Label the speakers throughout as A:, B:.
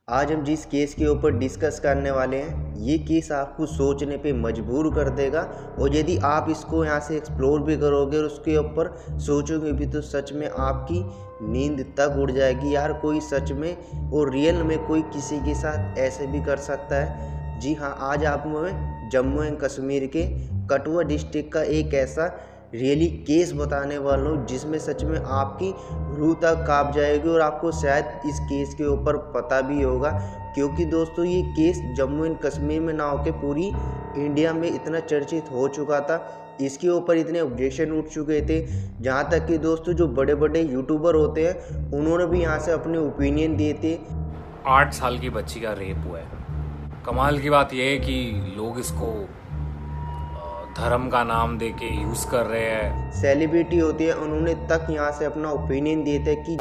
A: आज हम जिस केस के ऊपर डिस्कस करने वाले हैं, ये केस आपको सोचने पे मजबूर कर देगा। और यदि आप इसको यहाँ से एक्सप्लोर भी करोगे और उसके ऊपर सोचोगे भी तो सच में आपकी नींद तक उड़ जाएगी। यार कोई सच में और रियल में कोई किसी के साथ ऐसे भी कर सकता है। जी हाँ, आज आपको मैं जम्मू एंड कश्मीर के कठुआ डिस्ट्रिक्ट का एक ऐसा रियली केस बताने वाला हूँ जिसमें सच में आपकी रूह तक कांप जाएगी। और आपको शायद इस केस के ऊपर पता भी होगा, क्योंकि दोस्तों ये केस जम्मू एंड कश्मीर में ना होकर पूरी इंडिया में इतना चर्चित हो चुका था। इसके ऊपर इतने ऑब्जेक्शन उठ चुके थे, जहाँ तक कि दोस्तों जो बड़े बड़े यूट्यूबर होते हैं उन्होंने भी यहाँ से अपने ओपिनियन दिए थे।
B: 8 साल की बच्ची का रेप हुआ है। कमाल की बात यह है कि लोग इसको धर्म का नाम देके यूज कर रहे हैं।
A: सेलिब्रिटी होती है, उन्होंने तक यहाँ से अपना ओपिनियन दिए थे कि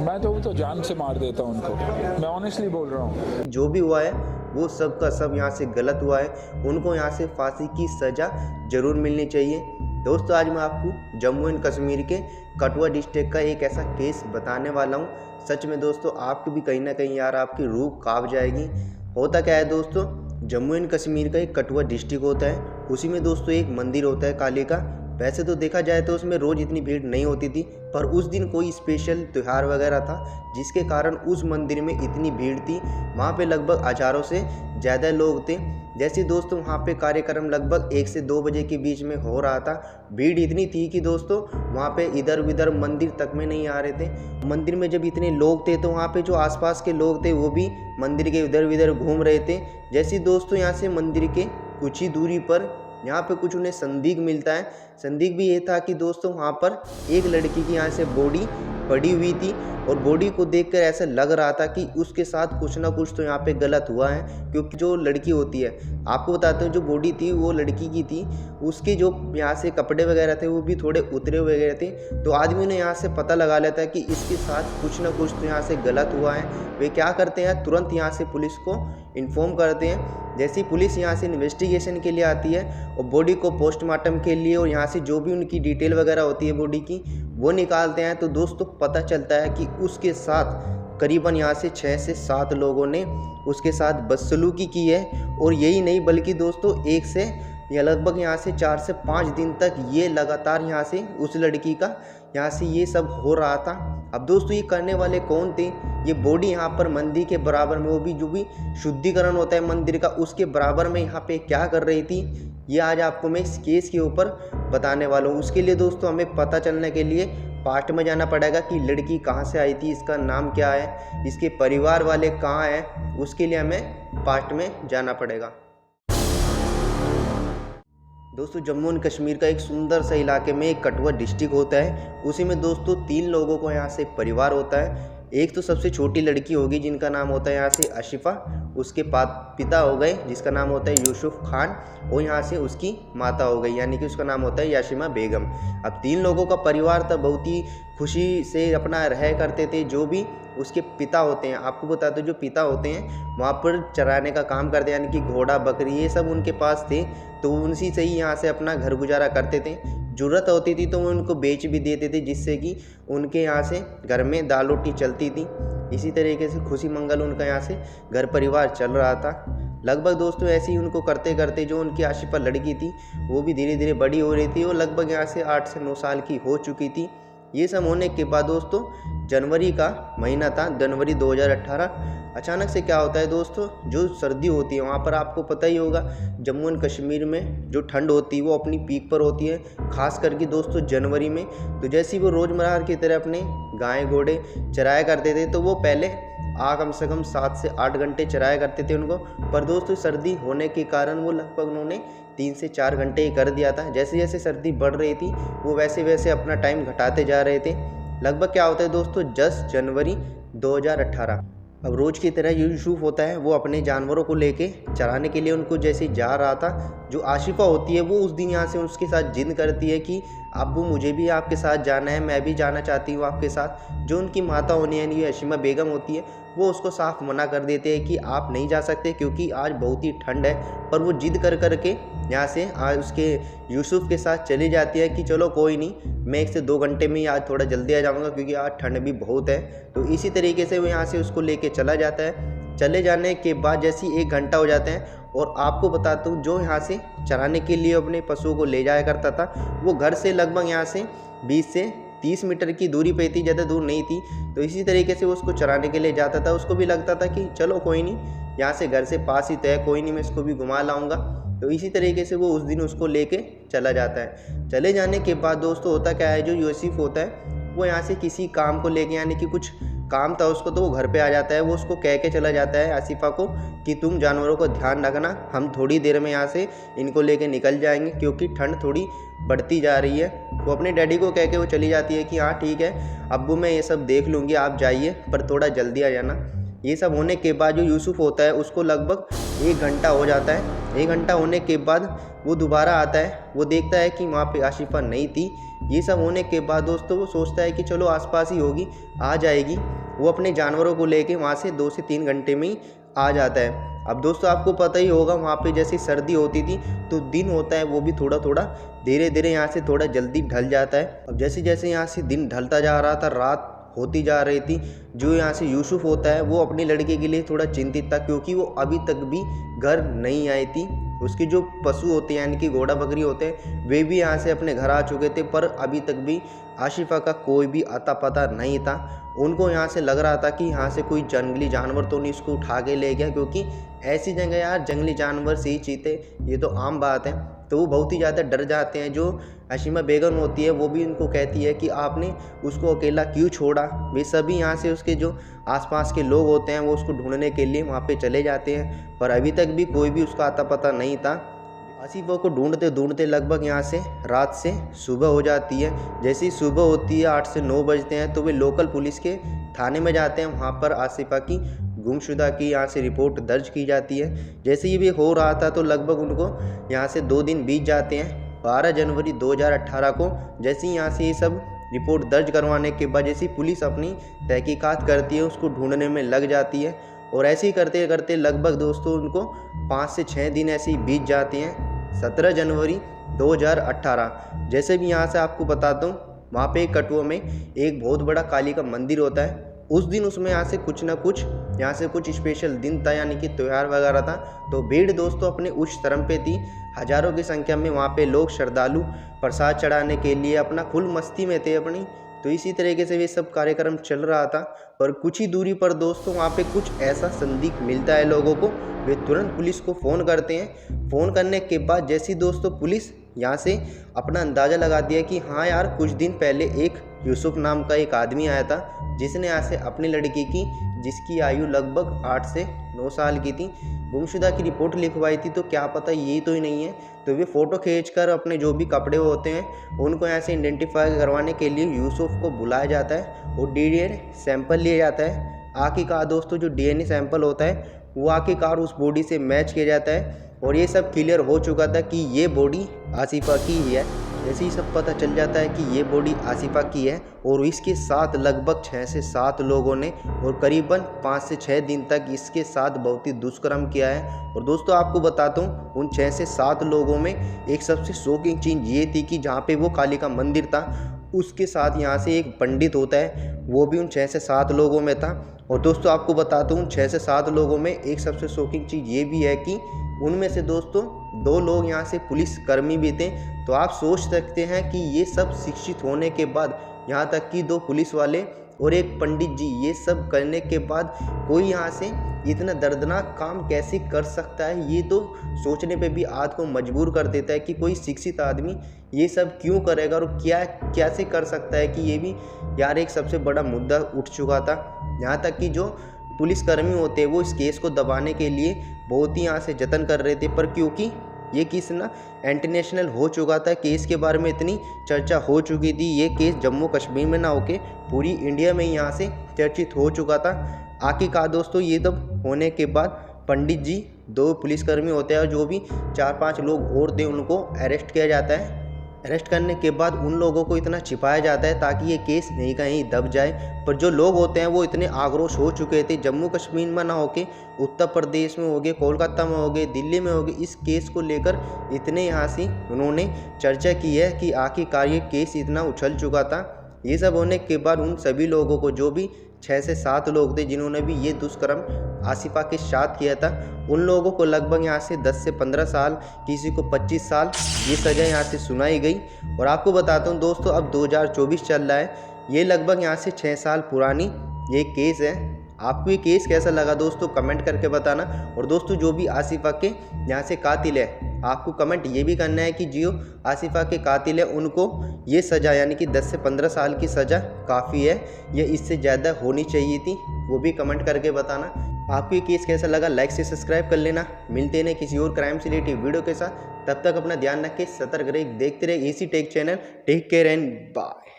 C: मैं तो जान से मार देता हूँ उनको। मैं ऑनेस्टली बोल रहा हूँ,
A: जो भी हुआ है वो सब का सब यहाँ से गलत हुआ है। उनको यहाँ से फांसी की सज़ा ज़रूर मिलनी चाहिए। दोस्तों आज मैं आपको जम्मू एंड कश्मीर के कठुआ डिस्ट्रिक्ट का एक ऐसा केस बताने वाला हूँ। सच में दोस्तों आपको भी कहीं ना कहीं यार आपकी रूह कांप जाएगी। होता क्या है दोस्तों, जम्मू एंड कश्मीर का एक कठुआ डिस्ट्रिक्ट होता है, उसी में दोस्तों एक मंदिर होता है काली का। वैसे तो देखा जाए तो उसमें रोज़ इतनी भीड़ नहीं होती थी, पर उस दिन कोई स्पेशल त्यौहार वगैरह था जिसके कारण उस मंदिर में इतनी भीड़ थी। वहाँ पे लगभग हज़ारों से ज़्यादा लोग थे। जैसे दोस्तों वहाँ पे कार्यक्रम लगभग 1 से 2 बजे के बीच में हो रहा था। भीड़ इतनी थी कि दोस्तों वहाँ पे इधर उधर मंदिर तक में नहीं आ रहे थे। मंदिर में जब इतने लोग थे तो वहाँ पे जो आसपास के लोग थे वो भी मंदिर के इधर उधर घूम रहे थे। जैसे दोस्तों यहाँ से मंदिर के कुछ ही दूरी पर यहाँ पे कुछ उन्हें संदिग्ध मिलता है। संदिग्ध भी ये था कि दोस्तों वहाँ पर एक लड़की की यहाँ से बॉडी पड़ी हुई थी और बॉडी को देखकर ऐसा लग रहा था कि उसके साथ कुछ ना कुछ तो यहाँ पे गलत हुआ है। क्योंकि जो लड़की होती है, आपको बताते हैं, जो बॉडी थी वो लड़की की थी, उसके जो यहाँ से कपड़े वगैरह थे वो भी थोड़े उतरे हुए थे। तो आदमी ने यहाँ से पता लगा लेता है कि इसके साथ कुछ ना कुछ तो यहाँ से गलत हुआ है। वे क्या करते हैं, तुरंत यहाँ से पुलिस को इन्फॉर्म करते हैं। जैसी पुलिस यहाँ से इन्वेस्टिगेशन के लिए आती है और बॉडी को पोस्टमार्टम के लिए और यहाँ से जो भी उनकी डिटेल वगैरह होती है बॉडी की वो निकालते हैं, तो दोस्तों पता चलता है कि उसके साथ करीबन यहाँ से 6 से 7 लोगों ने उसके साथ बदसलूकी की है। और यही नहीं बल्कि दोस्तों 1 से या लगभग यहाँ से 4 से 5 दिन तक ये लगातार यहाँ से उस लड़की का यहाँ से ये सब हो रहा था। अब दोस्तों ये करने वाले कौन थे, ये बॉडी यहाँ पर मंदिर के बराबर में, वो भी जो भी शुद्धिकरण होता है मंदिर का उसके बराबर में यहाँ पे क्या कर रही थी, ये आज आपको मैं इस केस के ऊपर बताने वाला हूँ। उसके लिए दोस्तों हमें पता चलने के लिए पास्ट में जाना पड़ेगा कि लड़की कहाँ से आई थी, इसका नाम क्या है, इसके परिवार वाले कहाँ हैं, उसके लिए हमें पास्ट में जाना पड़ेगा। दोस्तों जम्मू एंड कश्मीर का एक सुंदर सा इलाके में एक कठुआ डिस्ट्रिक्ट होता है। उसी में दोस्तों 3 लोगों को यहाँ से एक परिवार होता है। एक तो सबसे छोटी लड़की होगी जिनका नाम होता है यहाँ से आशिफा, उसके पिता हो गए जिसका नाम होता है यूसुफ खान, और यहाँ से उसकी माता हो गई यानी कि उसका नाम होता है याशिमा बेगम। अब 3 लोगों का परिवार था, बहुत ही खुशी से अपना रह करते थे। जो भी उसके पिता होते हैं, आपको बताते जो पिता होते हैं वहाँ पर चराने का काम करते हैं, यानी कि घोड़ा बकरी ये सब उनके पास थे, तो उनसी से ही यहाँ से अपना घर गुजारा करते थे। ज़रूरत होती थी तो वो उनको बेच भी देते थे, जिससे कि उनके यहाँ से घर में दाल रोटी चलती थी। इसी तरीके से खुशी मंगल उनका यहाँ से घर परिवार चल रहा था। लगभग दोस्तों ऐसे ही उनको करते करते जो उनकी आशिफा लड़की थी वो भी धीरे धीरे बड़ी हो रही थी और लगभग यहाँ से 8 से 9 साल की हो चुकी थी। ये सब होने के बाद दोस्तों जनवरी का महीना था, जनवरी 2018। अचानक से क्या होता है दोस्तों, जो सर्दी होती है वहाँ पर आपको पता ही होगा जम्मू एंड कश्मीर में जो ठंड होती है वो अपनी पीक पर होती है, खास करके दोस्तों जनवरी में। तो जैसे ही वो रोज़मर्रा की तरह अपने गाय घोड़े चराया करते थे, तो वो पहले कम से कम 7 से 8 घंटे चराया करते थे उनको। पर दोस्तों सर्दी होने के कारण वो लगभग उन्होंने 3 से 4 घंटे ही कर दिया था। जैसे जैसे सर्दी बढ़ रही थी वो वैसे वैसे अपना टाइम घटाते जा रहे थे। लगभग क्या होता है दोस्तों 10 जनवरी 2018। अब रोज़ की तरह यूसुफ होता है, वो अपने जानवरों को लेके चराने के लिए उनको जैसे जा रहा था। जो आशिफा होती है वो उस दिन यहाँ से उसके साथ जिद करती है कि अब्बू मुझे भी आपके साथ जाना है, मैं भी जाना चाहती हूँ आपके साथ। जो उनकी माता होनी है यानी याशिमा बेगम होती है, वो उसको साफ मना कर देते हैं कि आप नहीं जा सकते क्योंकि आज बहुत ही ठंड है। पर वो जिद कर करके यहाँ से आज उसके यूसुफ के साथ चली जाती है कि चलो कोई नहीं, मैं 1 से 2 घंटे में ही आज थोड़ा जल्दी आ जाऊँगा क्योंकि आज ठंड भी बहुत है। तो इसी तरीके से वो यहाँ से उसको लेके चला जाता है। चले जाने के बाद जैसे ही 1 घंटा हो जाते हैं, और आपको बताता हूँ जो यहाँ से चराने के लिए अपने पशुओं को ले जाया करता था वो घर से लगभग यहाँ से 20 से 30 मीटर की दूरी पे थी, ज़्यादा दूर नहीं थी। तो इसी तरीके से वो उसको चराने के लिए जाता था। उसको भी लगता था कि चलो कोई नहीं, यहाँ से घर से पास ही तो है, कोई नहीं मैं इसको भी घुमा लाऊंगा। तो इसी तरीके से वो उस दिन उसको लेके चला जाता है। चले जाने के बाद दोस्तों होता क्या है, जो यूसुफ होता है वो यहाँ से किसी काम को लेके, यानी कि कुछ काम था उसको, तो वो घर पे आ जाता है। वो उसको कह के चला जाता है आसिफा को कि तुम जानवरों को ध्यान रखना, हम थोड़ी देर में यहाँ से इनको लेके निकल जाएंगे क्योंकि ठंड थोड़ी बढ़ती जा रही है। वो अपने डैडी को कह के वो चली जाती है कि हाँ ठीक है अब्बू मैं ये सब देख लूँगी, आप जाइए पर थोड़ा जल्दी आ जाना। ये सब होने के बाद जो यूसुफ होता है उसको लगभग 1 घंटा हो जाता है। 1 घंटा होने के बाद वो दोबारा आता है, वो देखता है कि वहाँ पे आशिफा नहीं थी। ये सब होने के बाद दोस्तों वो सोचता है कि चलो आसपास ही होगी, आ जाएगी। वो अपने जानवरों को लेके वहाँ से 2 से 3 घंटे में ही आ जाता है। अब दोस्तों आपको पता ही होगा वहाँ पे जैसे सर्दी होती थी तो दिन होता है वो भी थोड़ा थोड़ा धीरे धीरे यहाँ से थोड़ा जल्दी ढल जाता है। अब जैसे जैसे यहाँ से दिन ढलता जा रहा था, रात होती जा रही थी, जो यहाँ से यूसुफ होता है वो अपनी लड़के के लिए थोड़ा चिंतित था क्योंकि वो अभी तक भी घर नहीं आई थी। उसके जो पशु होते हैं यानी कि घोड़ा बकरी होते हैं वे भी यहाँ से अपने घर आ चुके थे, पर अभी तक भी आशिफा का कोई भी अता पता नहीं था। उनको यहाँ से लग रहा था कि यहाँ से कोई जंगली जानवर तो नहीं इसको उठा के ले गया, क्योंकि ऐसी जगह यार जंगली जानवर से ही चीते ये तो आम बात है। तो वो बहुत ही ज़्यादा डर जाते हैं। जो हशीमा बेगम होती है वो भी उनको कहती है कि आपने उसको अकेला क्यों छोड़ा। वे सभी यहाँ से उसके जो आसपास के लोग होते हैं वो उसको ढूंढने के लिए वहाँ पे चले जाते हैं, पर अभी तक भी कोई भी उसका अता पता नहीं था। आसिफा को ढूंढते ढूंढते लगभग यहाँ से रात से सुबह हो जाती है। जैसे ही सुबह होती है 8 से 9 बजते हैं तो वे लोकल पुलिस के थाने में जाते हैं। वहाँ पर आसिफा की गुमशुदा की यहाँ से रिपोर्ट दर्ज की जाती है। जैसे ही भी हो रहा था तो लगभग उनको यहाँ से 2 दिन बीत जाते हैं। 12 जनवरी 2018 को जैसे ही यहाँ से ये सब रिपोर्ट दर्ज करवाने के बाद जैसे पुलिस अपनी तहकीकात करती है उसको ढूंढने में लग जाती है, और ऐसे ही करते करते लगभग दोस्तों उनको 5 से 6 दिन ऐसे ही बीत जाते हैं। 17 जनवरी 2018 जैसे भी यहाँ से आपको बताता हूँ, वहाँ पे कठुआ में एक बहुत बड़ा काली का मंदिर होता है। उस दिन उसमें यहाँ से कुछ ना कुछ यहाँ से कुछ स्पेशल दिन था, यानी कि त्यौहार वगैरह था। तो भीड़ दोस्तों अपने उच्च स्तरम पे थी, हज़ारों की संख्या में वहाँ पे लोग श्रद्धालु प्रसाद चढ़ाने के लिए अपना फुल मस्ती में थे अपनी। तो इसी तरीके से वे सब कार्यक्रम चल रहा था, पर कुछ ही दूरी पर दोस्तों वहाँ पे कुछ ऐसा संदिग्ध मिलता है लोगों को। वे तुरंत पुलिस को फ़ोन करते हैं। फ़ोन करने के बाद जैसी दोस्तों पुलिस यहाँ से अपना अंदाज़ा लगा दिया कि हाँ यार कुछ दिन पहले एक यूसुफ नाम का एक आदमी आया था जिसने यहाँ से अपनी लड़की की, जिसकी आयु लगभग 8 से 9 साल की थी, गुमशुदा की रिपोर्ट लिखवाई थी। तो क्या पता यही तो ही नहीं है। तो वे फ़ोटो खींचकर अपने जो भी कपड़े होते हैं उनको यहाँ से आइडेंटिफाई करवाने के लिए यूसुफ को बुलाया जाता है और डीएनए सैंपल लिया जाता है। आखिरकार दोस्तों जो डीएनए सैंपल होता है वो आखिरकार उस बॉडी से मैच किया जाता है, और ये सब क्लियर हो चुका था कि ये बॉडी आसिफा की ही है। जैसे ही सब पता चल जाता है कि ये बॉडी आसिफा की है, और इसके साथ लगभग 6 से 7 लोगों ने और करीबन 5 से 6 दिन तक इसके साथ बहुत ही दुष्कर्म किया है। और दोस्तों आपको बताता हूँ उन 6 से 7 लोगों में एक सबसे शॉकिंग चीज़ ये थी कि जहाँ पे वो काली का मंदिर था उसके साथ यहाँ से एक पंडित होता है, वो भी उन 6 से 7 लोगों में था। और दोस्तों आपको बताता हूँ 6 से 7 लोगों में एक सबसे शॉकिंग चीज़ ये भी है कि उनमें से दोस्तों 2 लोग यहाँ से पुलिस कर्मी भी थे। तो आप सोच सकते हैं कि ये सब शिक्षित होने के बाद, यहाँ तक कि 2 पुलिस वाले और एक पंडित जी, ये सब करने के बाद कोई यहाँ से इतना दर्दनाक काम कैसे कर सकता है, ये तो सोचने पे भी आदमी को मजबूर कर देता है कि कोई शिक्षित आदमी ये सब क्यों करेगा और क्या कैसे कर सकता है। कि ये भी यार एक सबसे बड़ा मुद्दा उठ चुका था। यहाँ तक कि जो पुलिसकर्मी होते हैं वो इस केस को दबाने के लिए बहुत ही यहाँ से जतन कर रहे थे, पर क्योंकि ये केस ना इंटरनेशनल हो चुका था, केस के बारे में इतनी चर्चा हो चुकी थी, ये केस जम्मू कश्मीर में ना होके पूरी इंडिया में यहाँ से चर्चित हो चुका था। आखिरकार दोस्तों ये तब होने के बाद पंडित जी, 2 पुलिसकर्मी होते हैं और जो भी 4-5 लोग और थे उनको अरेस्ट किया जाता है। अरेस्ट करने के बाद उन लोगों को इतना छिपाया जाता है ताकि ये केस नहीं कहीं दब जाए। पर जो लोग होते हैं वो इतने आक्रोश हो चुके थे, जम्मू कश्मीर में ना होके उत्तर प्रदेश में हो गए, कोलकाता में हो गए, दिल्ली में हो गए, इस केस को लेकर इतने यहाँ से उन्होंने चर्चा की है कि आखिरकार ये केस इतना उछल चुका था। ये सब होने के बाद उन सभी लोगों को, जो भी 6 से 7 लोग थे जिन्होंने भी ये दुष्कर्म आसिफा के साथ किया था उन लोगों को लगभग यहाँ से 10 से 15 साल, किसी को 25 साल ये सज़ा यहाँ से सुनाई गई। और आपको बताता हूँ दोस्तों, अब 2024 चल रहा है, ये लगभग यहाँ से 6 साल पुरानी ये केस है। आपको ये केस कैसा लगा दोस्तों कमेंट करके बताना। और दोस्तों जो भी आसिफा के यहाँ से कातिल है, आपको कमेंट ये भी करना है कि जो आसिफा के कातिल है उनको ये सज़ा यानी कि 10 से 15 साल की सज़ा काफ़ी है या इससे ज़्यादा होनी चाहिए थी, वो भी कमेंट करके बताना। आपको ये केस कैसा लगा लाइक से सब्सक्राइब कर लेना। मिलते हैं किसी और क्राइम से रिलेटेड वीडियो के साथ, तब तक अपना ध्यान रखें, सतर्क रहे, देखते रहे इसी tech channel. Take care and bye.